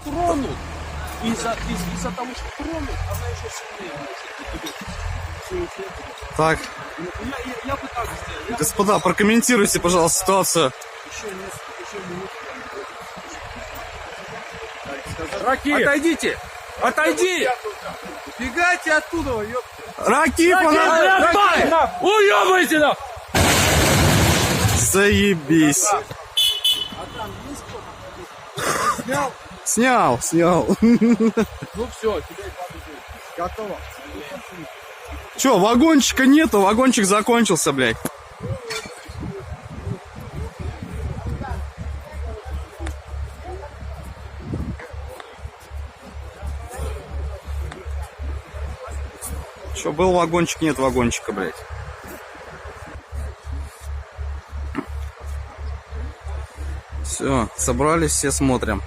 тронут. Из-за того, что тронут, она еще сильнее может. Так, Я бы так сделал. господа, прокомментируйте, пожалуйста, ситуацию. Еще минут. Ракит! Отойдите! Отойди! Бегайте оттуда, ёп! Ракит, Уёбайте на! заебись. Снял. Ну все, теперь Готово. Че, вагончика нету, вагончик закончился, блядь. Че, был вагончик, нет вагончика, блядь. Все, собрались, все смотрим.